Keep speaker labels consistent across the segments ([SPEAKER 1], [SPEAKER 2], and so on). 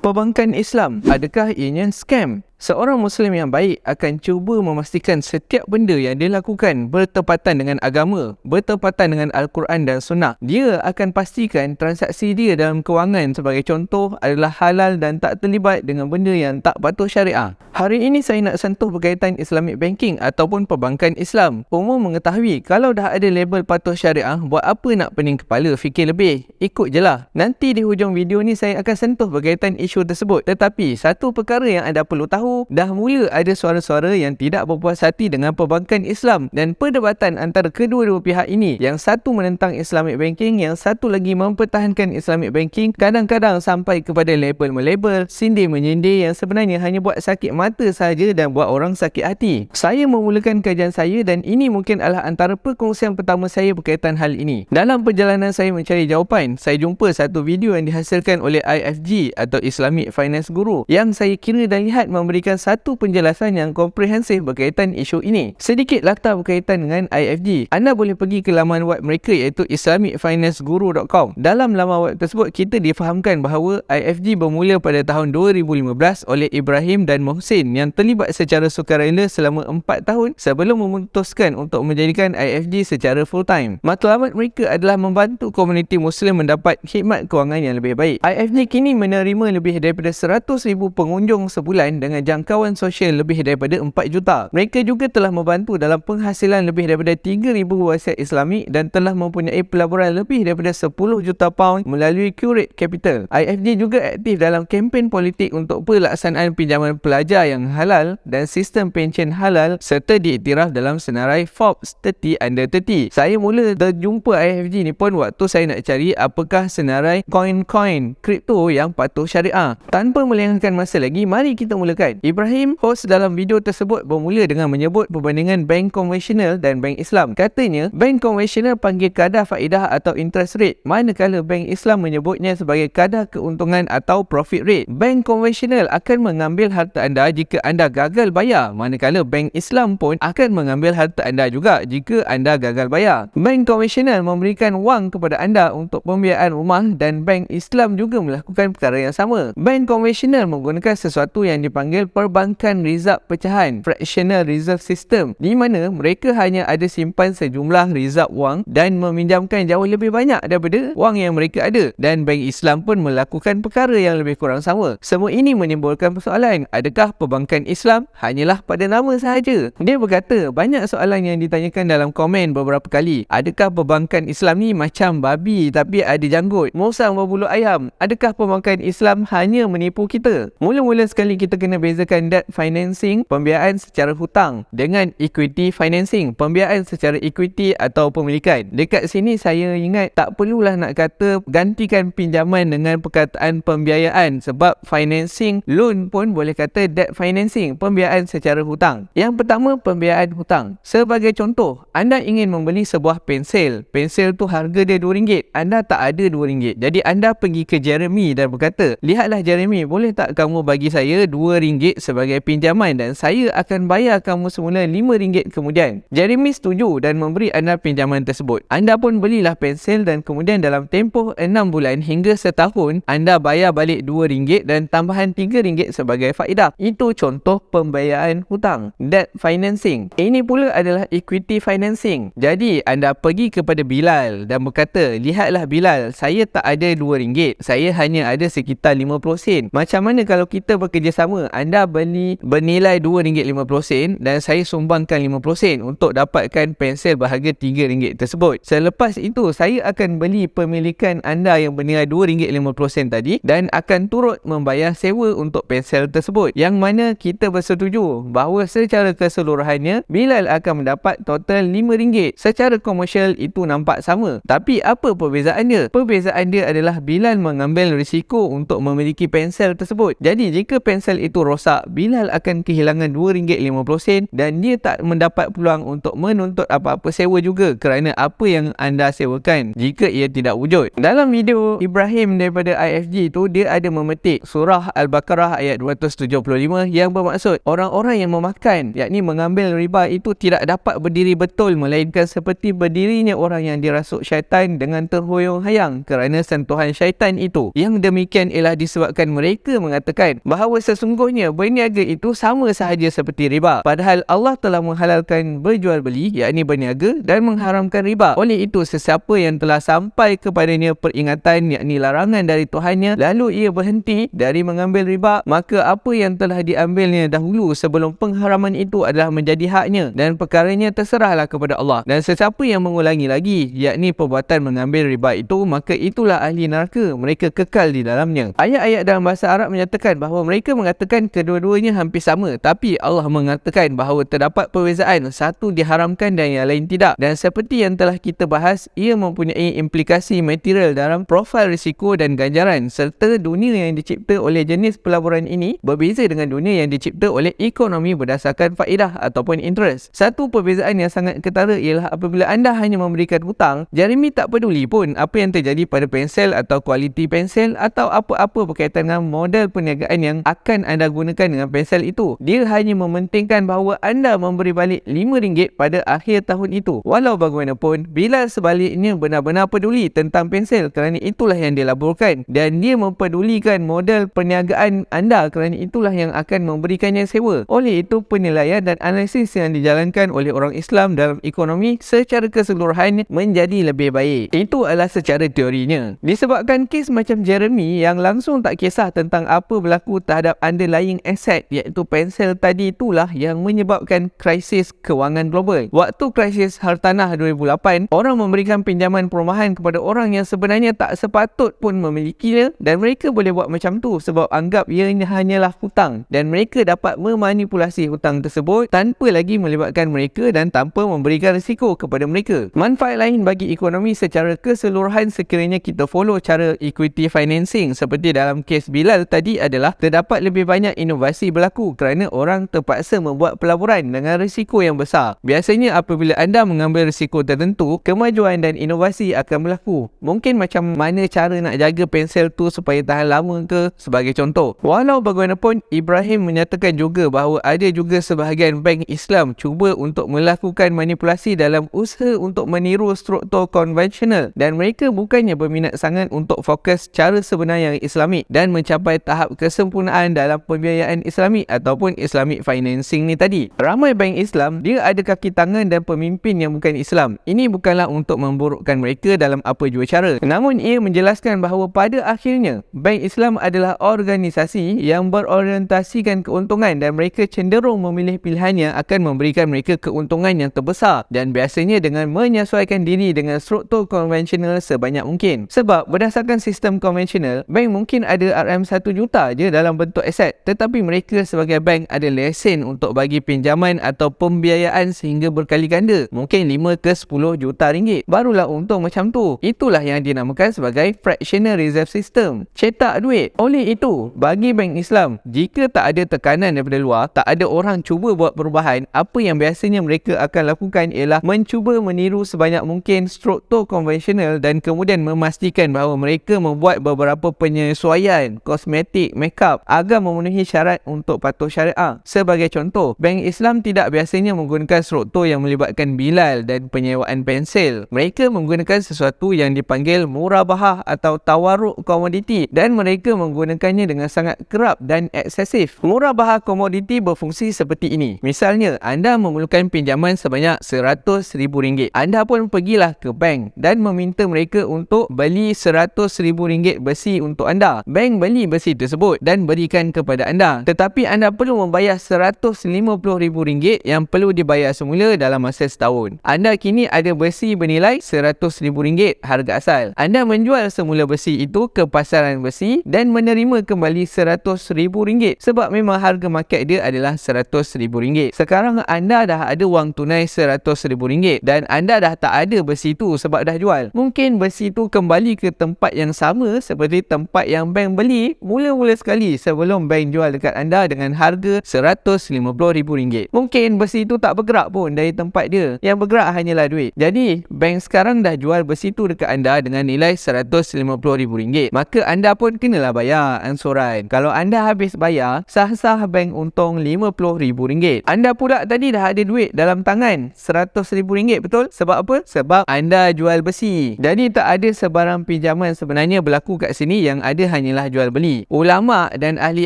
[SPEAKER 1] Perbankan Islam, adakah ianya scam? Seorang Muslim yang baik akan cuba memastikan setiap benda yang dia lakukan bertepatan dengan agama, bertepatan dengan Al-Quran dan Sunnah. Dia akan pastikan transaksi dia dalam kewangan sebagai contoh adalah halal dan tak terlibat dengan benda yang tak patuh syariah. Hari ini saya nak sentuh berkaitan Islamic Banking ataupun perbankan Islam. Umum mengetahui kalau dah ada label patuh syariah, buat apa nak pening kepala fikir lebih? Ikut je lah. Nanti di hujung video ni saya akan sentuh berkaitan isu tersebut. Tetapi satu perkara yang anda perlu tahu, dah mula ada suara-suara yang tidak berpuas hati dengan perbankan Islam dan perdebatan antara kedua-dua pihak ini. Yang satu menentang Islamic Banking, yang satu lagi mempertahankan Islamic Banking, kadang-kadang sampai kepada label-melabel, sindir-menyindir yang sebenarnya hanya buat sakit mata sahaja dan buat orang sakit hati. Saya memulakan kajian saya dan ini mungkin adalah antara perkongsian pertama saya berkaitan hal ini. Dalam perjalanan saya mencari jawapan, saya jumpa satu video yang dihasilkan oleh IFG atau Islamic Finance Guru yang saya kira dan lihat memberikan satu penjelasan yang komprehensif berkaitan isu ini. Sedikit latar berkaitan dengan IFG. Anda boleh pergi ke laman web mereka iaitu islamicfinanceguru.com. Dalam laman web tersebut, kita difahamkan bahawa IFG bermula pada tahun 2015 oleh Ibrahim dan Mohsin yang terlibat secara sukarela selama 4 tahun sebelum memutuskan untuk menjadikan IFG secara full time. Matlamat mereka adalah membantu komuniti Muslim mendapat khidmat kewangan yang lebih baik. IFG kini menerima lebih daripada 100,000 pengunjung sebulan dengan jangkauan sosial lebih daripada 4 juta. Mereka juga telah membantu dalam penghasilan lebih daripada 3,000 wasiat Islamik dan telah mempunyai pelaburan lebih daripada 10 juta pound melalui Curate Capital. IFG juga aktif dalam kempen politik untuk pelaksanaan pinjaman pelajar yang halal dan sistem pension halal serta diiktiraf dalam senarai Forbes 30 Under 30. Saya mula terjumpa IFG ni pun waktu saya nak cari apakah senarai koin-koin kripto yang patuh syariah. Tanpa melengahkan masa lagi, mari kita mulakan. Ibrahim, host dalam video tersebut, bermula dengan menyebut perbandingan bank konvensional dan bank Islam. Katanya, bank konvensional panggil kadar faedah atau interest rate, manakala bank Islam menyebutnya sebagai kadar keuntungan atau profit rate. Bank konvensional akan mengambil harta anda jika anda gagal bayar, manakala bank Islam pun akan mengambil harta anda juga jika anda gagal bayar. Bank konvensional memberikan wang kepada anda untuk pembiayaan rumah dan bank Islam juga melakukan perkara yang sama. Bank konvensional menggunakan sesuatu yang dipanggil perbankan rizab pecahan, fractional reserve system, di mana mereka hanya ada simpan sejumlah rizab wang dan meminjamkan jauh lebih banyak daripada wang yang mereka ada, dan bank Islam pun melakukan perkara yang lebih kurang sama. Semua ini menimbulkan persoalan, adakah perbankan Islam hanyalah pada nama sahaja? Dia berkata, banyak soalan yang ditanyakan dalam komen beberapa kali. Adakah perbankan Islam ni macam babi tapi ada janggut, musang berbulu ayam? Adakah perbankan Islam hanya menipu kita? Mula-mula sekali kita kena bezakan debt financing, pembiayaan secara hutang, dengan equity financing, pembiayaan secara equity atau pemilikan. Dekat sini saya ingat tak perlulah nak kata gantikan pinjaman dengan perkataan pembiayaan, sebab financing loan pun boleh kata debt financing, pembiayaan secara hutang. Yang pertama, pembiayaan hutang. Sebagai contoh, anda ingin membeli sebuah pensel. Pensel tu harga dia RM2. Anda tak ada RM2. Jadi anda pergi ke Jeremy dan berkata, lihatlah Jeremy, boleh tak kamu bagi saya RM2 sebagai pinjaman dan saya akan bayar kamu semula RM5 kemudian. Jeremy setuju dan memberi anda pinjaman tersebut. Anda pun belilah pensel dan kemudian dalam tempoh 6 bulan hingga setahun, anda bayar balik RM2 dan tambahan RM3 sebagai faedah. Itu contoh pembiayaan hutang, debt financing. Ini pula adalah equity financing. Jadi anda pergi kepada Bilal dan berkata, lihatlah Bilal, saya tak ada RM2, saya hanya ada sekitar 50 sen. Macam mana kalau kita bekerjasama? Anda beli bernilai RM2.50 dan saya sumbangkan 50 sen untuk dapatkan pensel berharga RM3 tersebut. Selepas itu, saya akan beli pemilikan anda yang bernilai RM2.50 tadi dan akan turut membayar sewa untuk pensel tersebut, yang mana kita bersetuju bahawa secara keseluruhannya Bilal akan mendapat total RM5. Secara komersial itu nampak sama, tapi apa perbezaannya? Perbezaan dia adalah Bilal mengambil risiko untuk memiliki pensel tersebut. Jadi jika pensel itu rosak rosak, Bilal akan kehilangan RM2.50 dan dia tak mendapat peluang untuk menuntut apa-apa sewa juga kerana apa yang anda sewakan jika ia tidak wujud. Dalam video Ibrahim daripada IFG tu, dia ada memetik surah Al-Baqarah ayat 275 yang bermaksud orang-orang yang memakan, yakni mengambil riba itu tidak dapat berdiri betul melainkan seperti berdirinya orang yang dirasuk syaitan dengan terhoyong-hayang kerana sentuhan syaitan itu. Yang demikian ialah disebabkan mereka mengatakan bahawa sesungguhnya berniaga itu sama sahaja seperti riba. Padahal Allah telah menghalalkan berjual beli, yakni berniaga, dan mengharamkan riba. Oleh itu, sesiapa yang telah sampai kepadanya peringatan, yakni larangan dari Tuhannya, lalu ia berhenti dari mengambil riba, maka apa yang telah diambilnya dahulu sebelum pengharaman itu adalah menjadi haknya dan perkaranya terserahlah kepada Allah. Dan sesiapa yang mengulangi lagi, yakni perbuatan mengambil riba itu, maka itulah ahli neraka, mereka kekal di dalamnya. Ayat-ayat dalam bahasa Arab menyatakan bahawa mereka mengatakan kedua-duanya hampir sama, tapi Allah mengatakan bahawa terdapat perbezaan, satu diharamkan dan yang lain tidak. Dan seperti yang telah kita bahas, ia mempunyai implikasi material dalam profil risiko dan ganjaran, serta dunia yang dicipta oleh jenis pelaburan ini berbeza dengan dunia yang dicipta oleh ekonomi berdasarkan faedah ataupun interest. Satu perbezaan yang sangat ketara ialah apabila anda hanya memberikan hutang, Jeremy tak peduli pun apa yang terjadi pada pensel atau kualiti pensel atau apa-apa berkaitan dengan model perniagaan yang akan anda gunakan dengan pensel itu. Dia hanya mementingkan bahawa anda memberi balik RM5 pada akhir tahun itu. Walau bagaimanapun, Bilal sebaliknya benar-benar peduli tentang pensel kerana itulah yang dia laburkan, dan dia mempedulikan model perniagaan anda kerana itulah yang akan memberikannya sewa. Oleh itu, penilaian dan analisis yang dijalankan oleh orang Islam dalam ekonomi secara keseluruhan menjadi lebih baik. Itu adalah secara teorinya. Disebabkan kes macam Jeremy yang langsung tak kisah tentang apa berlaku terhadap underlying asset, iaitu pensel tadi, itulah yang menyebabkan krisis kewangan global. Waktu krisis hartanah 2008, orang memberikan pinjaman perumahan kepada orang yang sebenarnya tak sepatut pun memilikinya, dan mereka boleh buat macam tu sebab anggap ianya hanyalah hutang, dan mereka dapat memanipulasi hutang tersebut tanpa lagi melibatkan mereka dan tanpa memberikan risiko kepada mereka. Manfaat lain bagi ekonomi secara keseluruhan sekiranya kita follow cara equity financing seperti dalam kes Bilal tadi adalah terdapat lebih banyak inovasi berlaku kerana orang terpaksa membuat pelaburan dengan risiko yang besar. Biasanya apabila anda mengambil risiko tertentu, kemajuan dan inovasi akan berlaku. Mungkin macam mana cara nak jaga pensel tu supaya tahan lama ke, sebagai contoh. Walau bagaimanapun, Ibrahim menyatakan juga bahawa ada juga sebahagian bank Islam cuba untuk melakukan manipulasi dalam usaha untuk meniru struktur konvensional, dan mereka bukannya berminat sangat untuk fokus cara sebenar yang Islamik dan mencapai tahap kesempurnaan dalam pembiayaan Islamik ataupun Islamic financing ni tadi. Ramai bank Islam, dia ada kaki tangan dan pemimpin yang bukan Islam. Ini bukanlah untuk memburukkan mereka dalam apa jua cara. Namun ia menjelaskan bahawa pada akhirnya, bank Islam adalah organisasi yang berorientasikan keuntungan dan mereka cenderung memilih pilihan yang akan memberikan mereka keuntungan yang terbesar, dan biasanya dengan menyesuaikan diri dengan struktur konvensional sebanyak mungkin. Sebab berdasarkan sistem konvensional, bank mungkin ada RM1 juta je dalam bentuk aset, tetapi mereka sebagai bank ada lesen untuk bagi pinjaman atau pembiayaan sehingga berkali ganda, mungkin 5 ke 10 juta ringgit. Barulah untung macam tu. Itulah yang dinamakan sebagai fractional reserve system, cetak duit. Oleh itu, bagi bank Islam, jika tak ada tekanan daripada luar, tak ada orang cuba buat perubahan, apa yang biasanya mereka akan lakukan ialah mencuba meniru sebanyak mungkin struktur konvensional dan kemudian memastikan bahawa mereka membuat beberapa penyesuaian kosmetik, makeup agar memenuhi syarat untuk patuh syariah. Sebagai contoh, bank Islam tidak biasanya menggunakan struktur yang melibatkan Bilal dan penyewaan pensel. Mereka menggunakan sesuatu yang dipanggil murabahah atau tawaruk komoditi, dan mereka menggunakannya dengan sangat kerap dan eksesif. Murabahah komoditi berfungsi seperti ini. Misalnya, anda memerlukan pinjaman sebanyak RM100,000. Anda pun pergilah ke bank dan meminta mereka untuk beli RM100,000 besi untuk anda. Bank beli besi tersebut dan berikan kepada anda. Tetapi anda perlu membayar RM150,000 yang perlu dibayar semula dalam masa setahun. Anda kini ada besi bernilai RM100,000 harga asal. Anda menjual semula besi itu ke pasaran besi dan menerima kembali RM100,000 sebab memang harga market dia adalah RM100,000. Sekarang anda dah ada wang tunai RM100,000 dan anda dah tak ada besi tu sebab dah jual. Mungkin besi tu kembali ke tempat yang sama seperti tempat yang bank beli mula-mula sekali sebelum bank jual jual dekat anda dengan harga RM150,000. Mungkin besi itu tak bergerak pun dari tempat dia. Yang bergerak hanyalah duit. Jadi, bank sekarang dah jual besi itu dekat anda dengan nilai RM150,000. Maka anda pun kenalah bayar angsuran. Kalau anda habis bayar, sah-sah bank untung RM50,000. Anda pula tadi dah ada duit dalam tangan RM100,000, betul? Sebab apa? Sebab anda jual besi. Jadi tak ada sebarang pinjaman sebenarnya berlaku kat sini, yang ada hanyalah jual beli. Ulama dan ahli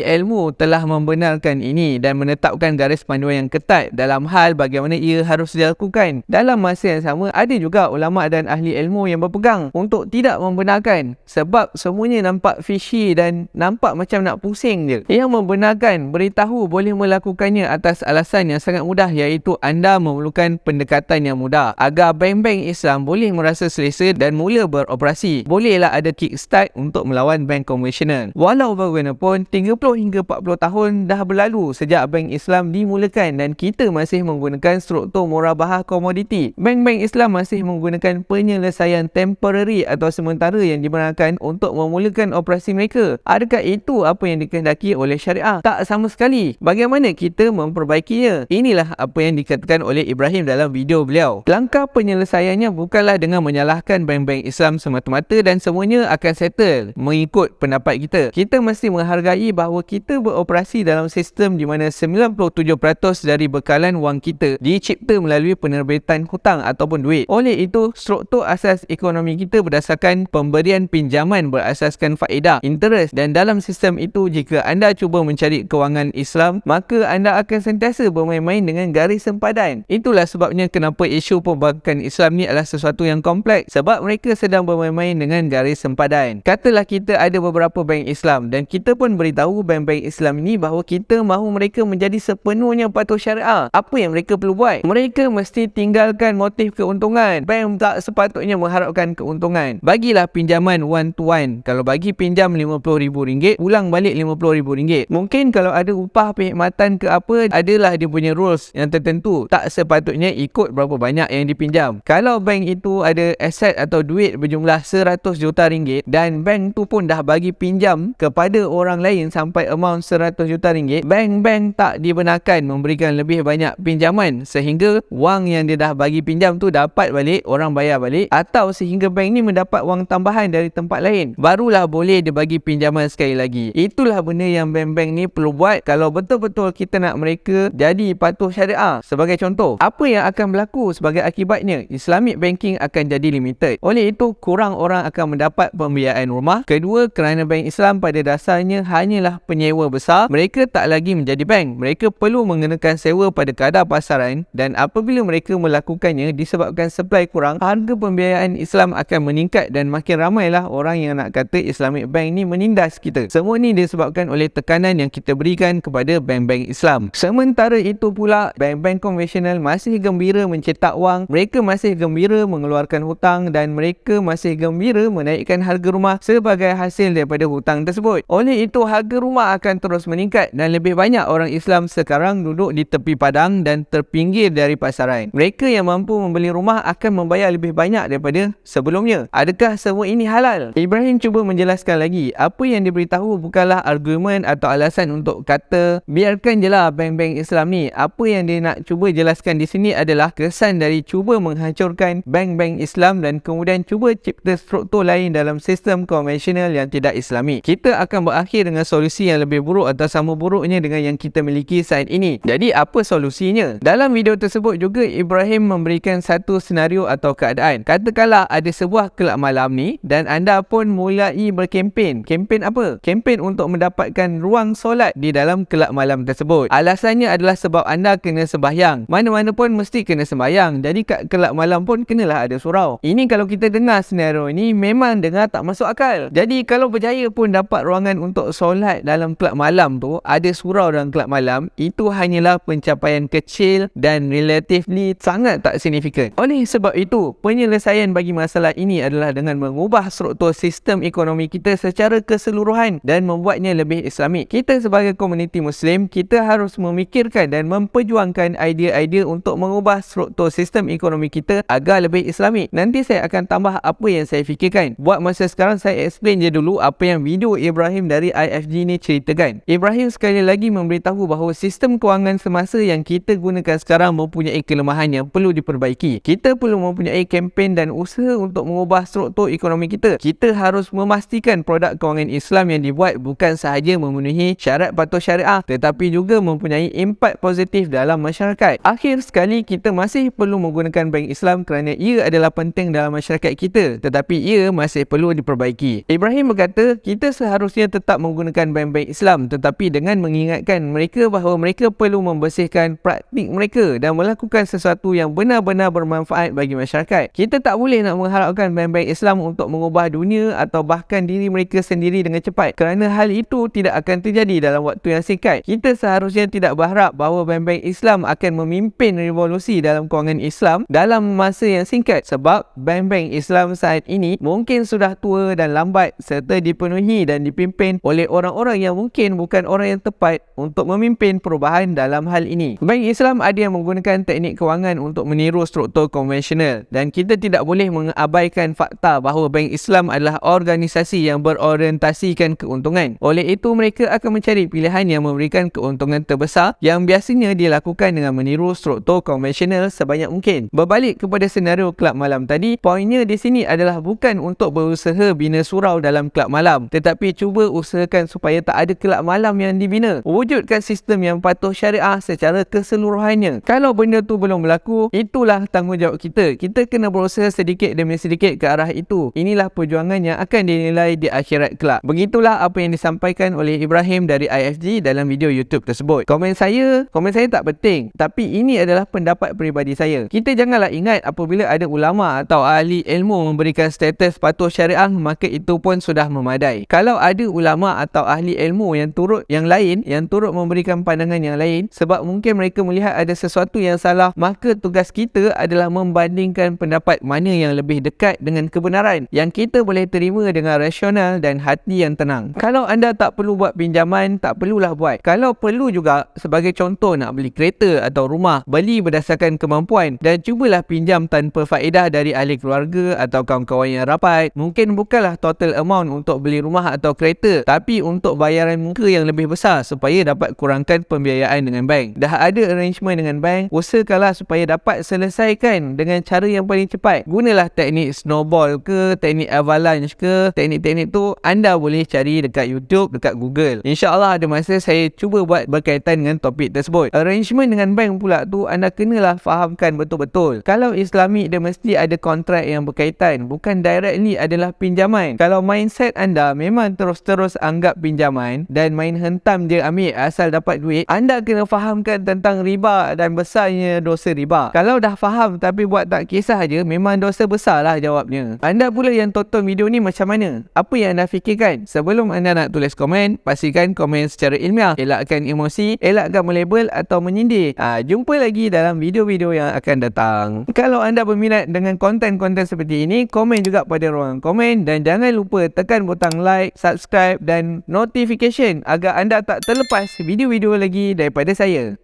[SPEAKER 1] ilmu telah membenarkan ini dan menetapkan garis panduan yang ketat dalam hal bagaimana ia harus dilakukan. Dalam masa yang sama, ada juga ulama dan ahli ilmu yang berpegang untuk tidak membenarkan, sebab semuanya nampak fishy dan nampak macam nak pusing je. Yang membenarkan beritahu boleh melakukannya atas alasan yang sangat mudah, iaitu anda memerlukan pendekatan yang mudah agar bank-bank Islam boleh merasa selesa dan mula beroperasi. Bolehlah ada kickstart untuk melawan bank konvensional. Walau bagaimanapun, 30 hingga 40 tahun dah berlalu sejak bank Islam dimulakan dan kita masih menggunakan struktur murabahah komoditi. Bank-bank Islam masih menggunakan penyelesaian temporary atau sementara yang dibenarkan untuk memulakan operasi mereka. Adakah itu apa yang dikehendaki oleh syariah? Tak sama sekali. Bagaimana kita memperbaikinya? Inilah apa yang dikatakan oleh Ibrahim dalam video beliau. Langkah penyelesaiannya bukanlah dengan menyalahkan bank-bank Islam semata-mata dan semuanya akan settle mengikut pendapat kita. Kita mesti menghargai bahawa kita beroperasi dalam sistem di mana 97% dari bekalan wang kita dicipta melalui penerbitan hutang ataupun duit. Oleh itu, struktur asas ekonomi kita berdasarkan pemberian pinjaman berasaskan faedah, interest, dan dalam sistem itu, jika anda cuba mencari kewangan Islam, maka anda akan sentiasa bermain-main dengan garis sempadan. Itulah sebabnya kenapa isu perbankan Islam ni adalah sesuatu yang kompleks, sebab mereka sedang bermain-main dengan garis sempadan. Katalah kita ada beberapa bank Islam dan kita pun beritahu bank-bank Islam ini bahawa kita mahu mereka menjadi sepenuhnya patuh syariah. Apa yang mereka perlu buat? Mereka mesti tinggalkan motif keuntungan. Bank tak sepatutnya mengharapkan keuntungan. Bagilah pinjaman one to one. Kalau bagi pinjam RM50,000, pulang balik RM50,000. Mungkin kalau ada upah perkhidmatan ke apa, adalah dia punya rules yang tertentu. Tak sepatutnya ikut berapa banyak yang dipinjam. Kalau bank itu ada aset atau duit berjumlah RM100 juta dan bank tu pun dah bagi pinjam kepada orang lain sampai amount RM100 juta, bank-bank tak dibenarkan memberikan lebih banyak pinjaman sehingga wang yang dia dah bagi pinjam tu dapat balik, orang bayar balik, atau sehingga bank ni mendapat wang tambahan dari tempat lain. Barulah boleh dia bagi pinjaman sekali lagi. Itulah benda yang bank-bank ni perlu buat kalau betul-betul kita nak mereka jadi patuh syariah. Sebagai contoh, apa yang akan berlaku sebagai akibatnya? Islamic banking akan jadi limited. Oleh itu, kurang orang akan mendapat pembiayaan rumah. Kedua, kerana bank Islam pada dasarnya hanyalah penyewa besar, mereka tak lagi menjadi bank. Mereka perlu mengenakan sewa pada kadar pasaran, dan apabila mereka melakukannya disebabkan supply kurang, harga pembiayaan Islam akan meningkat dan makin ramailah orang yang nak kata Islamic bank ni menindas kita. Semua ni disebabkan oleh tekanan yang kita berikan kepada bank-bank Islam. Sementara itu pula, bank-bank konvensional masih gembira mencetak wang, mereka masih gembira mengeluarkan hutang, dan mereka masih gembira menaikkan harga rumah sebagai hasil daripada hutang tersebut. Oleh itu, harga rumah akan terus meningkat dan lebih banyak orang Islam sekarang duduk di tepi padang dan terpinggir dari pasaran. Mereka yang mampu membeli rumah akan membayar lebih banyak daripada sebelumnya. Adakah semua ini halal? Ibrahim cuba menjelaskan lagi. Apa yang diberitahu bukanlah argumen atau alasan untuk kata biarkan je lah bank-bank Islam ni. Apa yang dia nak cuba jelaskan di sini adalah kesan dari cuba menghancurkan bank-bank Islam dan kemudian cuba cipta struktur lain dalam sistem konvensional yang tidak Islami. Kita akan berakhir dengan solusi yang lebih buruk atau sama buruknya dengan yang kita miliki saat ini. Jadi apa solusinya? Dalam video tersebut juga Ibrahim memberikan satu senario atau keadaan. Katakanlah ada sebuah kelab malam ni dan anda pun mulai berkempen. Kempen apa? Kempen untuk mendapatkan ruang solat di dalam kelab malam tersebut. Alasannya adalah sebab anda kena sembahyang. Mana-mana pun mesti kena sembahyang. Jadi kat kelab malam pun kenalah ada surau. Ini kalau kita dengar senario ini memang dengar tak masuk akal. Jadi kalau berjaya pun dapat ruangan untuk solat dalam kelab malam tu, ada surau dalam kelab malam, itu hanyalah pencapaian kecil dan relatively sangat tak signifikan. Oleh sebab itu, penyelesaian bagi masalah ini adalah dengan mengubah struktur sistem ekonomi kita secara keseluruhan dan membuatnya lebih Islamik. Kita sebagai komuniti Muslim, kita harus memikirkan dan memperjuangkan idea-idea untuk mengubah struktur sistem ekonomi kita agar lebih Islamik. Nanti saya akan tambah apa yang saya fikirkan. Buat masa sekarang saya explain je dulu apa yang video Ibrahim dari IFG ni ceritakan. gunakan. Ibrahim sekali lagi memberitahu bahawa sistem kewangan semasa yang kita gunakan sekarang mempunyai kelemahan yang perlu diperbaiki. Kita perlu mempunyai kempen dan usaha untuk mengubah struktur ekonomi kita. Kita harus memastikan produk kewangan Islam yang dibuat bukan sahaja memenuhi syarat patuh syariah tetapi juga mempunyai impak positif dalam masyarakat. Akhir sekali, kita masih perlu menggunakan bank Islam kerana ia adalah penting dalam masyarakat kita tetapi ia masih perlu diperbaiki. Ibrahim berkata, kita seharusnya tetap menggunakan bank-bank Islam tetapi dengan mengingatkan mereka bahawa mereka perlu membersihkan praktik mereka dan melakukan sesuatu yang benar-benar bermanfaat bagi masyarakat. Kita tak boleh nak mengharapkan bank-bank Islam untuk mengubah dunia atau bahkan diri mereka sendiri dengan cepat kerana hal itu tidak akan terjadi dalam waktu yang singkat. Kita seharusnya tidak berharap bahawa bank-bank Islam akan memimpin revolusi dalam kewangan Islam dalam masa yang singkat sebab bank-bank Islam saat ini mungkin sudah tua dan lambat serta dipenuhi dan dipimpin oleh orang-orang yang mungkin bukan orang yang tepat untuk memimpin perubahan dalam hal ini. Bank Islam ada yang menggunakan teknik kewangan untuk meniru struktur konvensional dan kita tidak boleh mengabaikan fakta bahawa bank Islam adalah organisasi yang berorientasikan keuntungan. Oleh itu, mereka akan mencari pilihan yang memberikan keuntungan terbesar yang biasanya dilakukan dengan meniru struktur konvensional sebanyak mungkin. Berbalik kepada senario kelab malam tadi, poinnya di sini adalah bukan untuk berusaha bina surau dalam kelab malam tetapi cuba usahakan supaya tak ada kelab malam yang dibina. Wujudkan sistem yang patuh syariah secara keseluruhannya. Kalau benda tu belum berlaku, itulah tanggungjawab kita. Kita kena berusaha sedikit demi sedikit ke arah itu. Inilah perjuangan yang akan dinilai di akhirat kelak. Begitulah apa yang disampaikan oleh Ibrahim dari IFG dalam video YouTube tersebut. Komen saya tak penting, tapi ini adalah pendapat peribadi saya. Kita janganlah ingat apabila ada ulama atau ahli ilmu memberikan status patuh syariah maka itu pun sudah memadai. Kalau ada ulama atau ahli ilmu yang turut memberikan pandangan yang lain sebab mungkin mereka melihat ada sesuatu yang salah, maka tugas kita adalah membandingkan pendapat mana yang lebih dekat dengan kebenaran yang kita boleh terima dengan rasional dan hati yang tenang. Kalau anda tak perlu buat pinjaman, tak perlulah buat. Kalau perlu juga, sebagai contoh nak beli kereta atau rumah, beli berdasarkan kemampuan dan cubalah pinjam tanpa faedah dari ahli keluarga atau kawan-kawan yang rapat. Mungkin bukanlah total amount untuk beli rumah atau kereta, tapi untuk bayaran muka yang lebih besar supaya dapat kurangkan pembiayaan dengan bank. Dah ada arrangement dengan bank, usahakanlah supaya dapat selesaikan dengan cara yang paling cepat. Gunalah teknik snowball ke, teknik avalanche ke. Teknik-teknik tu anda boleh cari dekat YouTube, dekat Google. InsyaAllah ada masa saya cuba buat berkaitan dengan topik tersebut. Arrangement dengan bank pula tu anda kenalah fahamkan betul-betul. Kalau Islamic dia mesti ada kontrak yang berkaitan, bukan directly adalah pinjaman. Kalau mindset anda memang terus-terus anggap pinjaman dan main hentam je ambil asal dapat duit, anda kena fahamkan tentang riba dan besarnya dosa riba. Kalau dah faham tapi buat tak kisah je, memang dosa besar lah jawabnya. Anda pula yang tonton video ni macam mana? Apa yang anda fikirkan? Sebelum anda nak tulis komen, pastikan komen secara ilmiah. Elakkan emosi, elakkan melabel atau menyindir. Jumpa lagi dalam video-video yang akan datang. Kalau anda berminat dengan konten-konten seperti ini, komen juga pada ruangan komen dan jangan lupa tekan butang like, subscribe dan notification agar anda tak terlepas video-video lagi daripada saya.